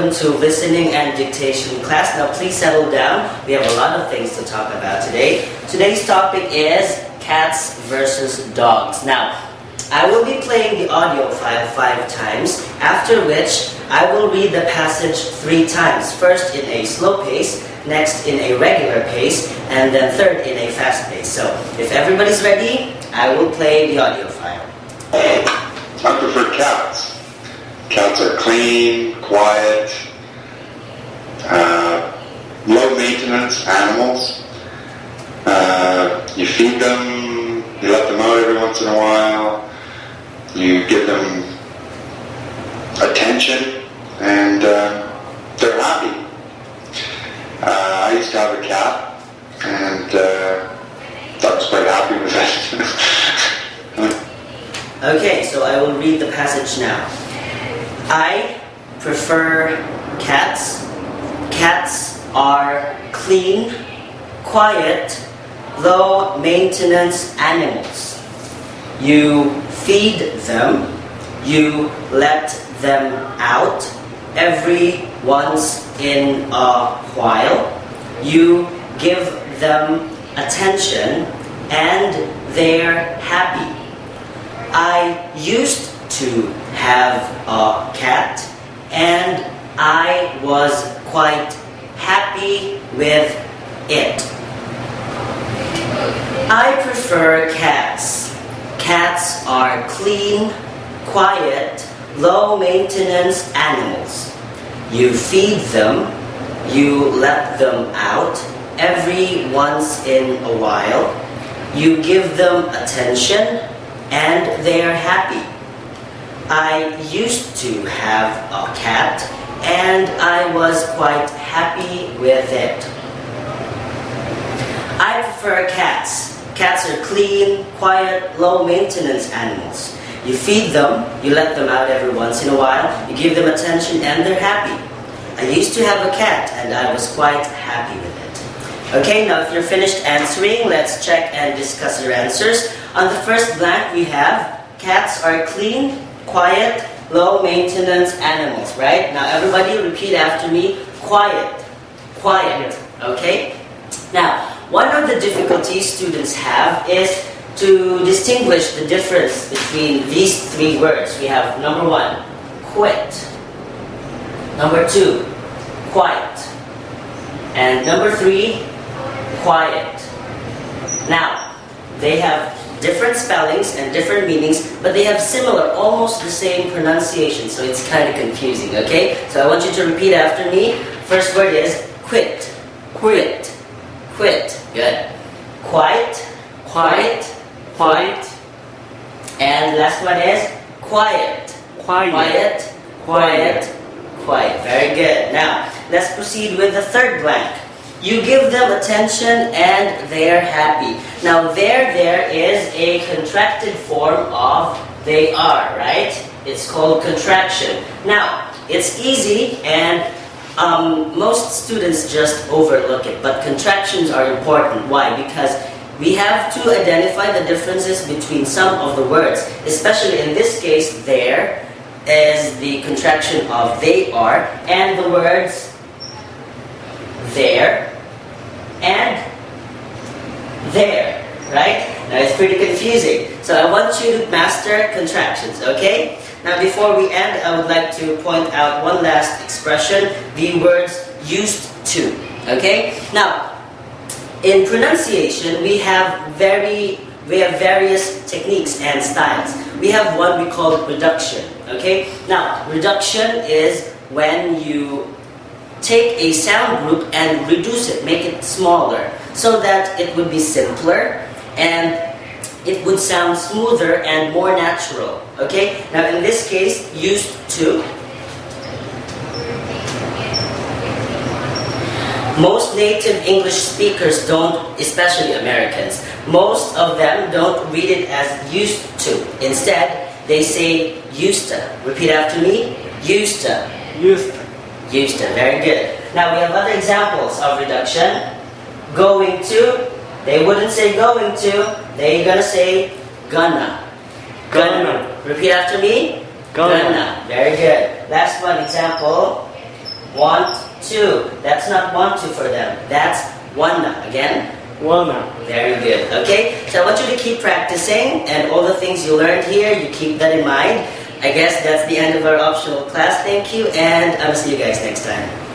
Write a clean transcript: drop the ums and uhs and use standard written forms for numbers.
welcome to Listening and Dictation class. Now please settle down. We have a lot of things to talk about today. Today's topic is cats versus dogs. Now, I will be playing the audio file 5 times, after which I will read the passage 3 times. First in a slow pace, next in a regular pace, and then third in a fast pace. So, if everybody's ready, I will play the audio file. I prefer cats. Cats are clean, quiet, low maintenance animals. You feed them, you let them out every once in a while, you give them attention, and they're happy. I used to have a cat, and I was quite happy with it. Okay, so I will read the passage now. I prefer cats. Cats are clean, quiet, low maintenance animals. You feed them, you let them out every once in a while. You give them attention and they're happy. I used to have a cat and I was quite happy with it. I prefer cats. Cats are clean, quiet, low maintenance animals. You feed them, you let them out every once in a while. You give them attention and they're happy. I used to have a cat and I was quite happy with it. I prefer cats. Cats are clean, quiet, low maintenance animals. You feed them, you let them out every once in a while, you give them attention and they're happy. I used to have a cat and I was quite happy with it. Okay, now if you're finished answering, let's check and discuss your answers. On the first blank we have, cats are clean, quiet, low maintenance animals, right? Now everybody repeat after me, quiet, quiet, okay? Now, one of the difficulties students have is to distinguish the difference between these 3 words. We have number 1, quit, number 2, quiet, and number 3, quiet. Now, they have different spellings and different meanings, but they have similar, almost the same pronunciation, so it's kind of confusing, okay? So I want you to repeat after me. First word is quit, quit, quit. Good. Quiet, quiet, quiet. And last one is quiet, quiet, quiet, quiet, quiet. Very good. Now, let's proceed with the third blank. You give them attention and they're happy. Now there is a contracted form of they are, right? It's called contraction. Now, it's easy and most students just overlook it, but contractions are important. Why? Because we have to identify the differences between some of the words, especially in this case, there is the contraction of they are, and the words there and there, right? Now it's pretty confusing. So I want you to master contractions, okay? Now before we end, I would like to point out one last expression, the words used to, okay? Now, in pronunciation, we have various techniques and styles. We have one we call reduction, okay? Now, reduction is when you take a sound group and reduce it, make it smaller, so that it would be simpler and it would sound smoother and more natural, okay? Now in this case, used to. Most native English speakers don't, especially Americans, most of them don't read it as used to. Instead, they say used to. Repeat after me, used to. Used to. Used to, very good. Now we have other examples of reduction. Going to, they wouldn't say going to, they're gonna say gonna. Gonna. Repeat after me. Gonna. Very good. Last one example. Want to. That's not want to for them. That's wanna. Again? Wanna. Very good. Okay? So I want you to keep practicing, and all the things you learned here, you keep that in mind. I guess that's the end of our optional class. Thank you, and I will see you guys next time.